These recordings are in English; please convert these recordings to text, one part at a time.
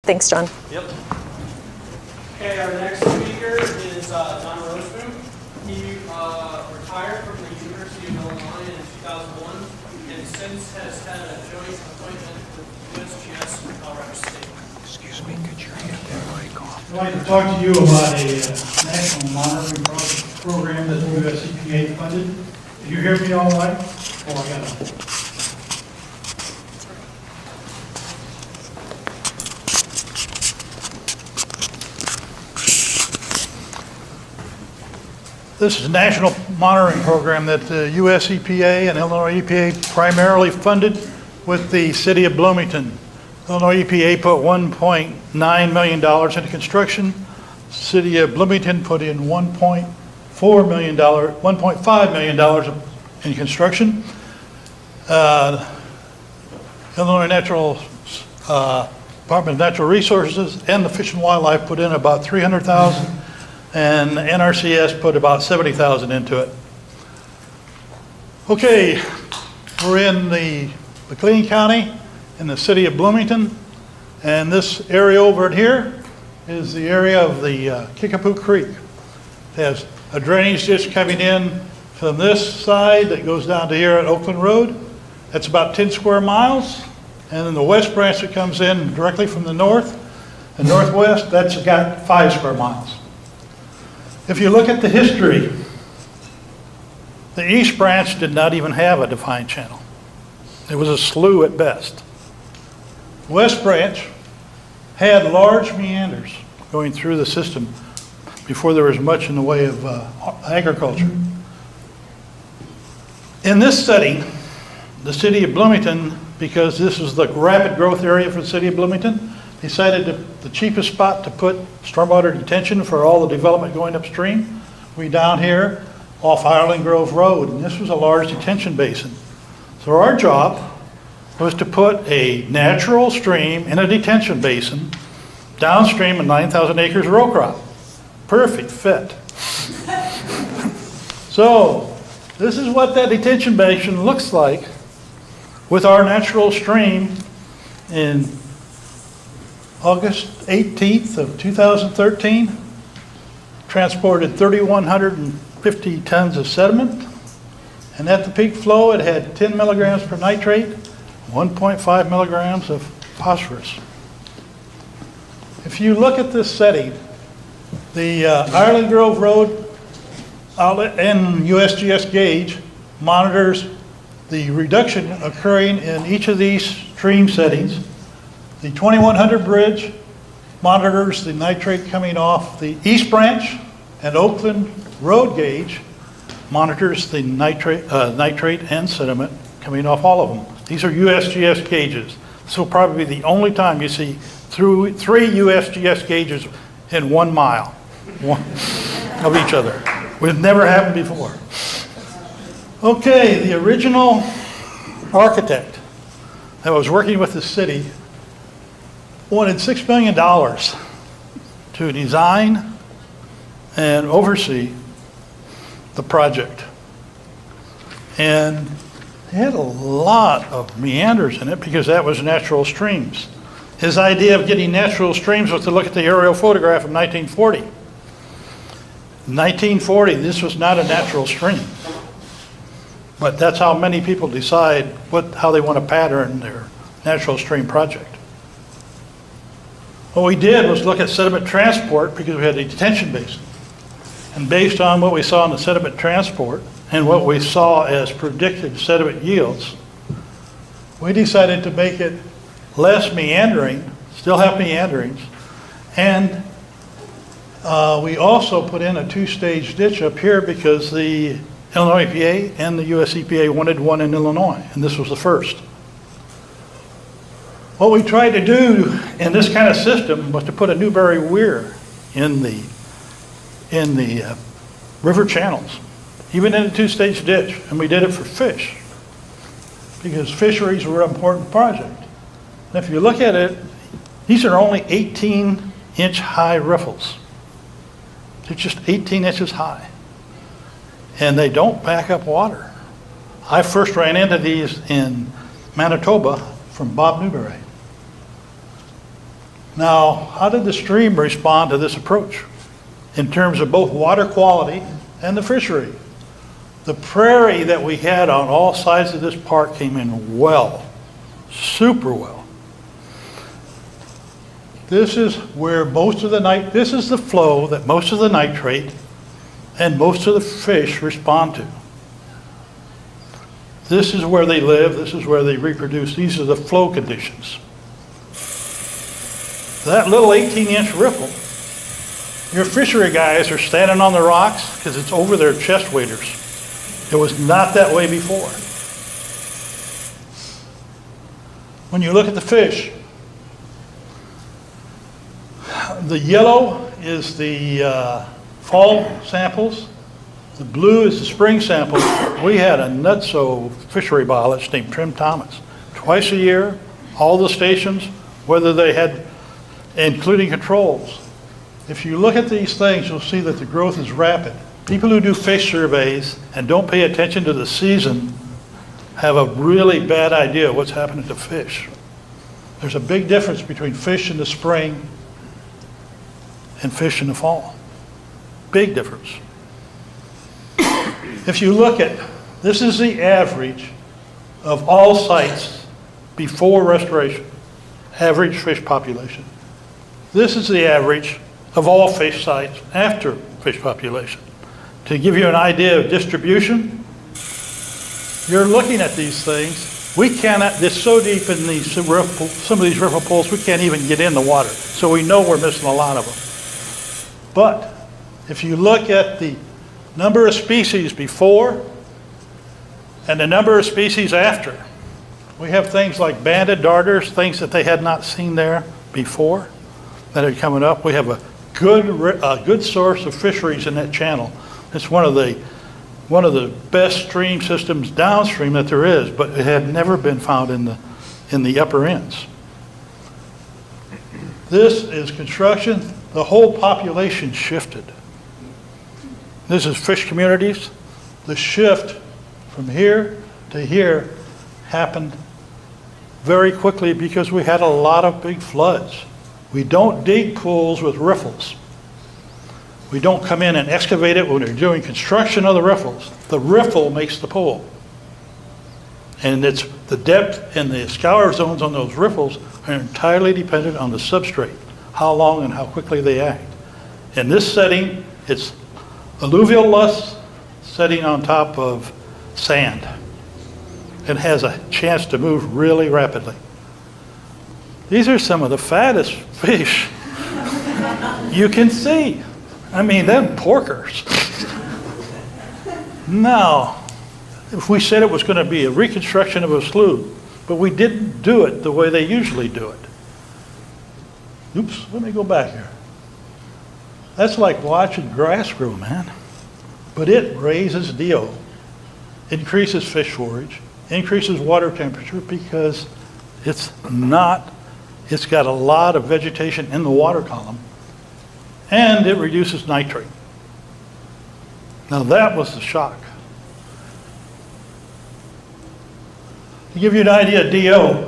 Thanks, John. Yep. Okay, our next speaker is Donald Rosebloom. He retired from the University of Illinois in 2001 and since has had a joint appointment with USGS in Colorado State. Excuse me, could you get that mic off? I'd like to talk to you about a national monitoring program that the US EPA funded. Can you hear me all right? Oh, I got it. This is a national monitoring program that the US EPA and Illinois EPA primarily funded with the city of Bloomington. Illinois EPA put $1.9 million into construction. City of Bloomington put in $1.5 million in construction. Illinois Department of Natural Resources and the Fish and Wildlife put in about $300,000. And NRCS put about $70,000 into it. Okay, we're in the McLean County in the city of Bloomington, and this area over here is the area of the Kickapoo Creek. It has a drainage ditch coming in from this side that goes down to here at Oakland Road. That's about 10 square miles, and then the west branch that comes in directly from the north and northwest, that's got 5 square miles. If you look at the history, the East Branch did not even have a defined channel. It was a slough at best. West Branch had large meanders going through the system before there was much in the way of agriculture. In this setting, the city of Bloomington, because this is the rapid growth area for the city of Bloomington, decided the cheapest spot to put stormwater detention for all the development going upstream. We down here off Ireland Grove Road, and this was a large detention basin. So our job was to put a natural stream in a detention basin downstream of 9,000 acres row crop. Perfect fit. So this is what that detention basin looks like with our natural stream in August 18th of 2013, transported 3,150 tons of sediment, and at the peak flow it had 10 milligrams per nitrate, 1.5 milligrams of phosphorus. If you look at this setting, the Ireland Grove Road outlet and USGS gauge monitors the reduction occurring in each of these stream settings. The 2100 bridge monitors the nitrate coming off the East Branch, and Oakland Road gauge monitors the nitrate and sediment coming off all of them. These are USGS gauges. This will probably be the only time you see three USGS gauges in 1 mile of each other. It's never happened before. Okay, the original architect that was working with the city wanted $6 million to design and oversee the project. And it had a lot of meanders in it because that was natural streams. His idea of getting natural streams was to look at the aerial photograph of 1940. 1940, this was not a natural stream. But that's how many people decide how they want to pattern their natural stream project. What we did was look at sediment transport because we had a detention basin. And based on what we saw in the sediment transport and what we saw as predicted sediment yields, we decided to make it less meandering, still have meanderings, and we also put in a 2-stage ditch up here because the Illinois EPA and the US EPA wanted one in Illinois, and this was the first. What we tried to do in this kind of system was to put a Newberry weir in the river channels, even in a 2-stage ditch, and we did it for fish because fisheries were an important project. And if you look at it, these are only 18-inch high riffles. They're just 18 inches high, and they don't back up water. I first ran into these in Manitoba from Bob Newberry. Now, how did the stream respond to this approach in terms of both water quality and the fishery? The prairie that we had on all sides of this park came in well, super well. This is where most of the this is the flow that most of the nitrate and most of the fish respond to. This is where they live, this is where they reproduce, these are the flow conditions. That little 18-inch riffle, your fishery guys are standing on the rocks because it's over their chest waders. It was not that way before. When you look at the fish, the yellow is the fall samples, the blue is the spring samples. We had a nutso fishery biologist named Trim Thomas. Twice a year, all the stations, whether they had, including controls. If you look at these things, you'll see that the growth is rapid. People who do fish surveys and don't pay attention to the season have a really bad idea of what's happening to fish. There's a big difference between fish in the spring and fish in the fall. Big difference. If you look at, this is the average of all sites before restoration, average fish population. This is the average of all fish sites after fish population. To give you an idea of distribution, you're looking at these things. We cannot, it's so deep in these some of these riffle pools, we can't even get in the water. So we know we're missing a lot of them. But if you look at the number of species before and the number of species after, we have things like banded darters, things that they had not seen there before that are coming up. We have a good source of fisheries in that channel. It's one of the best stream systems downstream that there is, but it had never been found in the upper ends. This is construction. The whole population shifted. This is fish communities. The shift from here to here happened very quickly because we had a lot of big floods. We don't dig pools with riffles. We don't come in and excavate it when we're doing construction of the riffles. The riffle makes the pool. And it's the depth and the scour zones on those riffles are entirely dependent on the substrate, how long and how quickly they act. In this setting, it's alluvial loess setting on top of sand. It has a chance to move really rapidly. These are some of the fattest fish you can see. I mean, them porkers. Now, if we said it was going to be a reconstruction of a slough, but we didn't do it the way they usually do it. Oops, let me go back here. That's like watching grass grow, man. But it raises DO, increases fish forage, increases water temperature because it's got a lot of vegetation in the water column, and it reduces nitrate. Now that was the shock. To give you an idea of DO,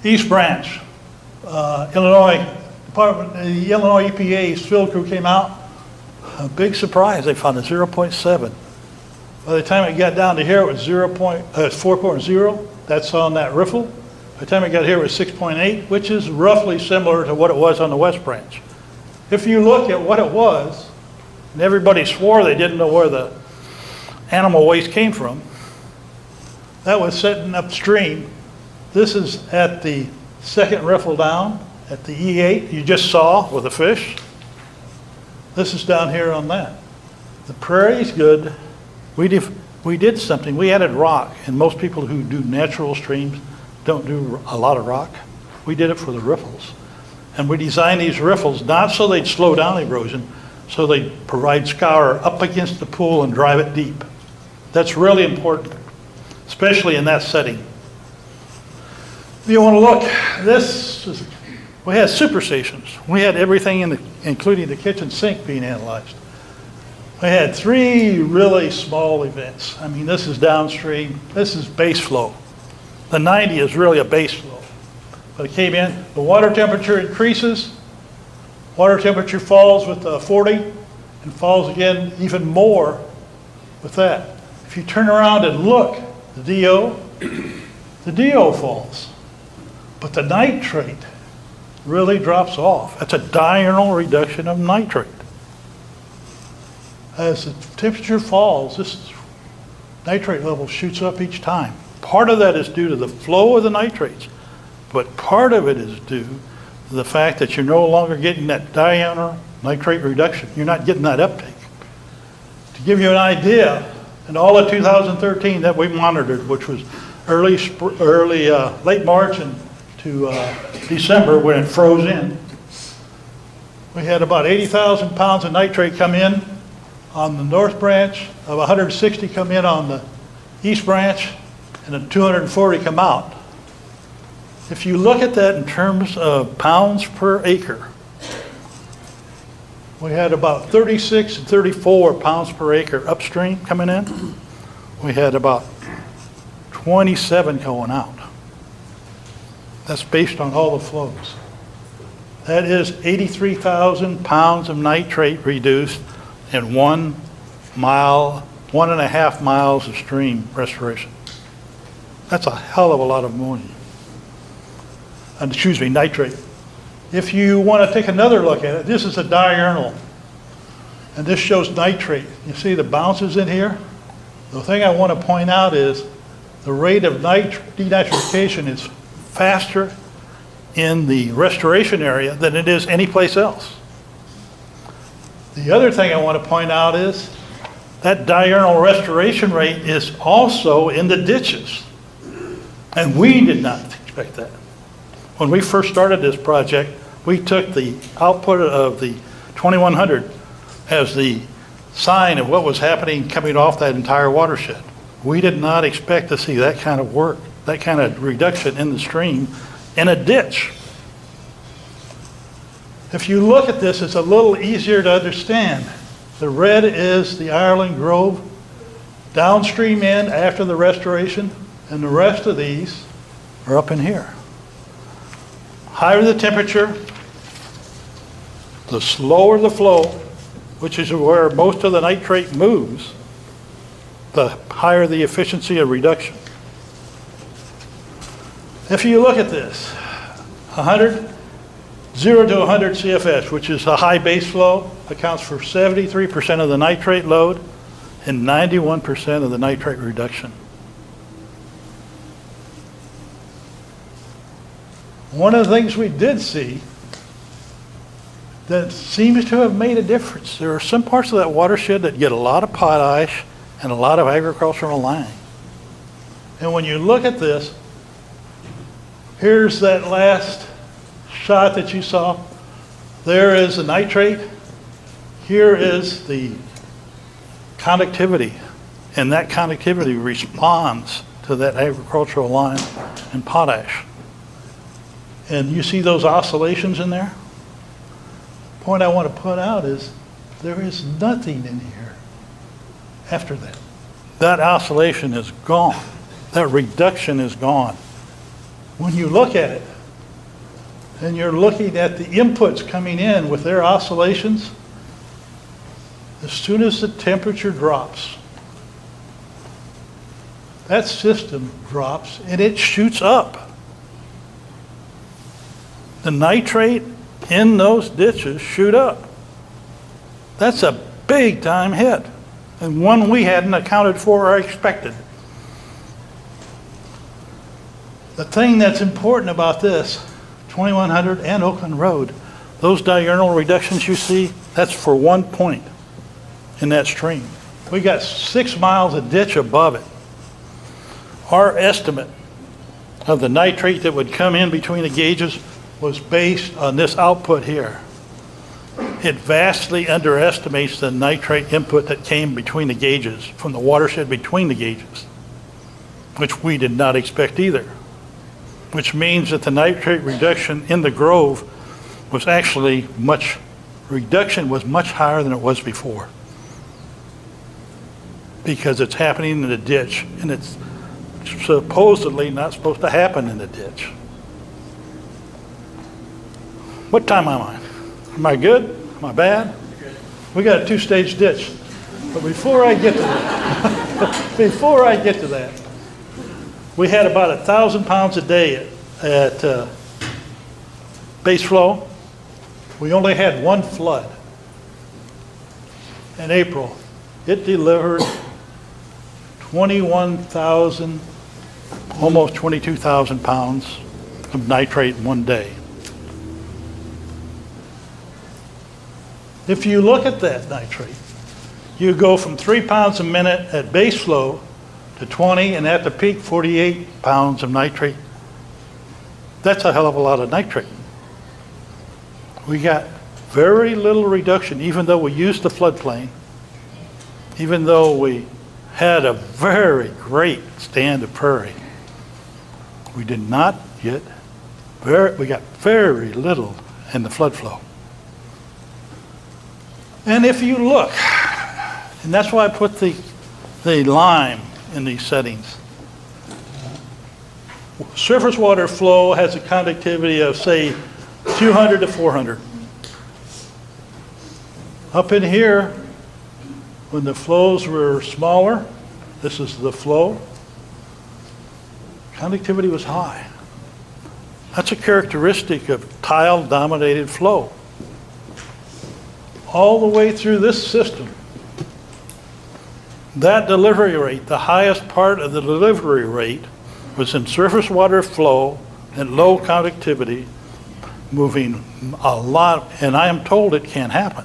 East Branch, Illinois Department, the Illinois EPA's field crew came out. A big surprise, they found a 0.7. By the time it got down to here, it was 4.0. That's on that riffle. By the time it got here, it was 6.8, which is roughly similar to what it was on the West Branch. If you look at what it was, and everybody swore they didn't know where the animal waste came from, that was sitting upstream. This is at the second riffle down, at the E8 you just saw with the fish. This is down here on that. The prairie's good. We did something. We added rock, and most people who do natural streams don't do a lot of rock. We did it for the riffles. And we designed these riffles not so they'd slow down erosion, so they'd provide scour up against the pool and drive it deep. That's really important, especially in that setting. If you want to look, we had superstations. We had everything including the kitchen sink being analyzed. We had 3 really small events. I mean, this is downstream. This is base flow. The 90 is really a base flow. but it came in. The water temperature increases. Water temperature falls with 40 and falls again even more with that. If you turn around and look, the DO falls. But the nitrate really drops off. That's a diurnal reduction of nitrate. As the temperature falls, this nitrate level shoots up each time. Part of that is due to the flow of the nitrates, but part of it is due to the fact that you're no longer getting that diurnal nitrate reduction. You're not getting that uptake. To give you an idea, in all of 2013 that we monitored, which was late March and to December when it froze in, we had about 80,000 pounds of nitrate come in on the north branch, of 160 come in on the east branch, and then 240 come out. If you look at that in terms of pounds per acre, we had about 36 and 34 pounds per acre upstream coming in. We had about 27 going out. That's based on all the flows. That is 83,000 pounds of nitrate reduced in 1 mile, 1.5 miles of stream restoration. That's a hell of a lot of ammonia. Nitrate. If you want to take another look at it, this is a diurnal, and this shows nitrate. You see the bounces in here? The thing I want to point out is the rate of denitrification is faster in the restoration area than it is anyplace else. The other thing I want to point out is that diurnal restoration rate is also in the ditches. And we did not expect that. When we first started this project, we took the output of the 2100 as the sign of what was happening coming off that entire watershed. We did not expect to see that kind of work, that kind of reduction in the stream in a ditch. If you look at this, it's a little easier to understand. The red is the Ireland Grove downstream end after the restoration, and the rest of these are up in here. Higher the temperature, the slower the flow, which is where most of the nitrate moves, the higher the efficiency of reduction. If you look at this, 0 to 100 CFS, which is a high base flow, accounts for 73% of the nitrate load and 91% of the nitrate reduction. One of the things we did see that seems to have made a difference, there are some parts of that watershed that get a lot of potash and a lot of agricultural land. And when you look at this, here's that last shot that you saw. There is the nitrate. Here is the conductivity. And that conductivity responds to that agricultural lime and potash. And you see those oscillations in there? The point I want to put out is there is nothing in here after that. That oscillation is gone. That reduction is gone. When you look at it, and you're looking at the inputs coming in with their oscillations, as soon as the temperature drops, that system drops and it shoots up. The nitrate in those ditches shoot up. That's a big time hit, and one we hadn't accounted for or expected. The thing that's important about this, 2100 and Oakland Road, those diurnal reductions you see, that's for 1 point in that stream. We got 6 miles of ditch above it. Our estimate of the nitrate that would come in between the gauges was based on this output here. It vastly underestimates the nitrate input that came between the gauges, from the watershed between the gauges, which we did not expect either. Which means that the nitrate reduction in the grove was actually much higher than it was before. Because it's happening in the ditch, and it's supposedly not supposed to happen in the ditch. What time am I? Am I good? Am I bad? We got a two-stage ditch. But before I get to that, we had about 1,000 pounds a day at base flow. We only had one flood in April. It delivered 21,000, almost 22,000 pounds of nitrate in one day. If you look at that nitrate, you go from 3 pounds a minute at base flow to 20, and at the peak, 48 pounds of nitrate. That's a hell of a lot of nitrate. We got very little reduction, even though we used the floodplain, even though we had a very great stand of prairie. We did not get we got very little in the flood flow. And if you look, and that's why I put the lime in these settings. Surface water flow has a conductivity of, say, 200 to 400. Up in here, when the flows were smaller, this is the flow, conductivity was high. That's a characteristic of tile-dominated flow. All the way through this system, that delivery rate, the highest part of the delivery rate, was in surface water flow and low conductivity, moving a lot, and I am told it can't happen.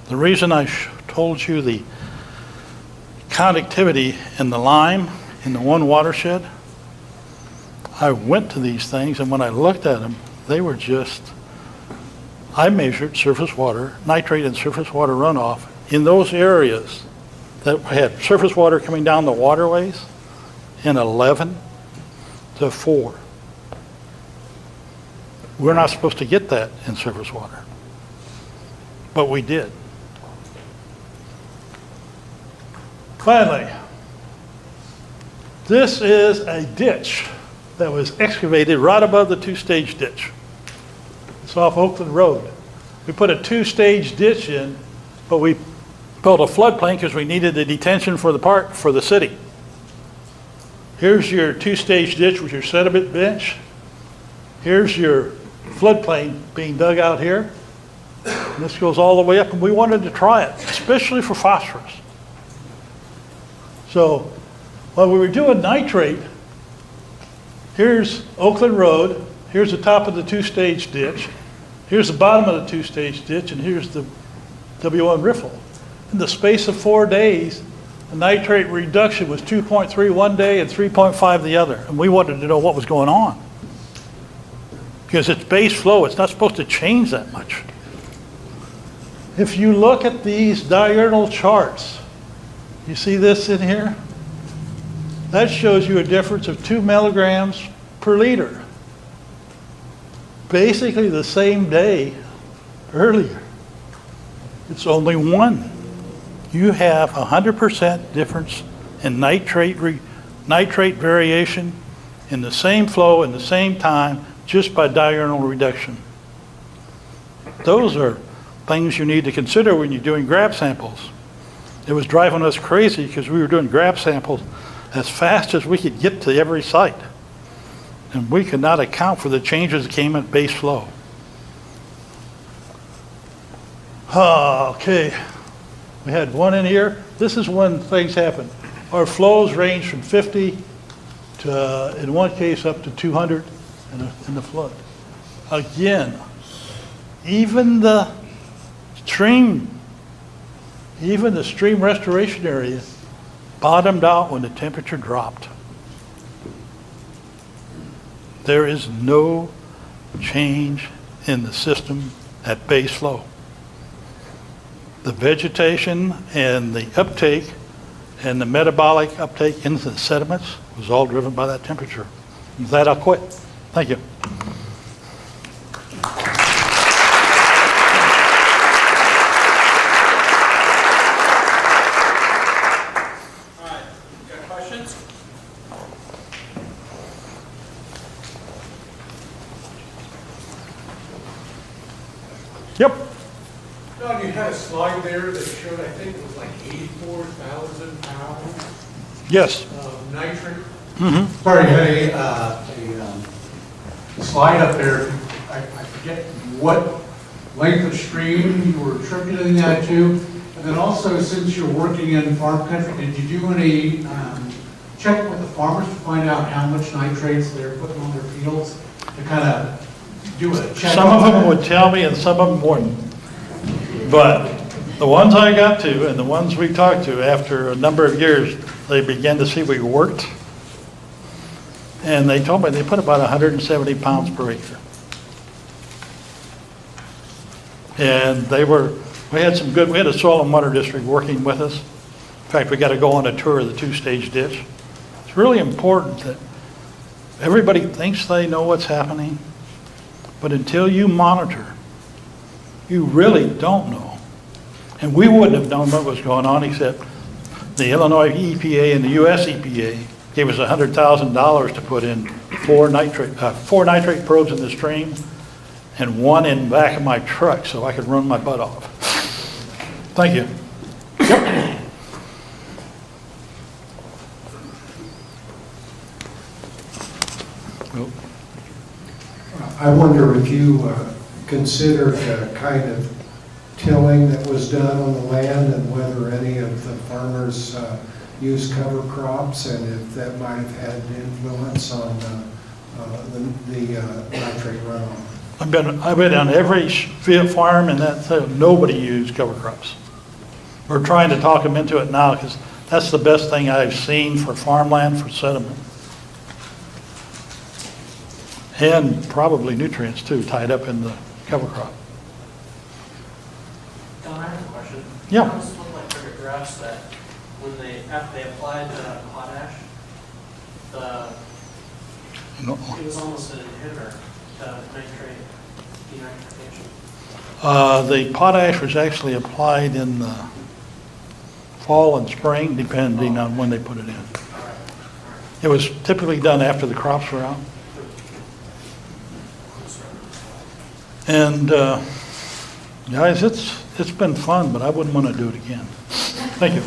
The reason I told you the conductivity in the lime, in the one watershed, I went to these things, and when I looked at them, they were just, I measured surface water, nitrate and surface water runoff in those areas that had surface water coming down the waterways in 11 to 4. We're not supposed to get that in surface water, but we did. Finally, this is a ditch that was excavated right above the two-stage ditch. It's off Oakland Road. We put a two-stage ditch in, but we built a floodplain because we needed the detention for the park, for the city. Here's your two-stage ditch with your sediment bench. Here's your floodplain being dug out here. And this goes all the way up, and we wanted to try it, especially for phosphorus. So while we were doing nitrate, here's Oakland Road, here's the top of the two-stage ditch, here's the bottom of the two-stage ditch, and here's the W1 riffle. In the space of 4 days, the nitrate reduction was 2.3 one day and 3.5 the other. And we wanted to know what was going on. Because it's base flow, it's not supposed to change that much. If you look at these diurnal charts, you see this in here? That shows you a difference of 2 milligrams per liter. Basically the same day earlier. It's only 1. You have 100% difference in nitrate variation in the same flow in the same time just by diurnal reduction. Those are things you need to consider when you're doing grab samples. It was driving us crazy because we were doing grab samples as fast as we could get to every site. And we could not account for the changes that came at base flow. Okay, we had one in here. This is when things happen. Our flows range from 50 to, in one case, up to 200 in the flood. Again, even the stream restoration area bottomed out when the temperature dropped. There is no change in the system at base flow. The vegetation and the uptake and the metabolic uptake into the sediments was all driven by that temperature. With that, I'll quit. Thank you. All right, got questions? Yep. Don, you had a slide there that showed, I think it was like 84,000 pounds Yes. of nitrate. Mm-hmm. Sorry, you had a slide up there, I forget what length of stream you were attributing that to. And then also, since you're working in farm country, did you do any check with the farmers to find out how much nitrates they're putting on their fields? To kind of do a check? Some of them would tell me and some of them wouldn't. But the ones I got to and the ones we talked to, after a number of years, they began to see we worked. And they told me they put about 170 pounds per acre. And we had a soil and water district working with us. In fact, we got to go on a tour of the two-stage ditch. It's really important that everybody thinks they know what's happening, but until you monitor, you really don't know. And we wouldn't have known what was going on except the Illinois EPA and the US EPA gave us $100,000 to put in four nitrate probes in the stream and one in the back of my truck so I could run my butt off. Thank you. Yep. I wonder if you considered the kind of tilling that was done on the land and whether any of the farmers used cover crops and if that might have had influence on the nitrate runoff. I've been on every field farm and nobody used cover crops. We're trying to talk them into it now because that's the best thing I've seen for farmland for sediment. And probably nutrients too, tied up in the cover crop. Don, I have a question. Yeah. How does it look like for the grass that after they applied the potash, it was almost an inhibitor to nitrate denitrification? The potash was actually applied in the fall and spring, depending on when they put it in. All right. It was typically done after the crops were out. And guys, it's been fun, but I wouldn't want to do it again. Thank you.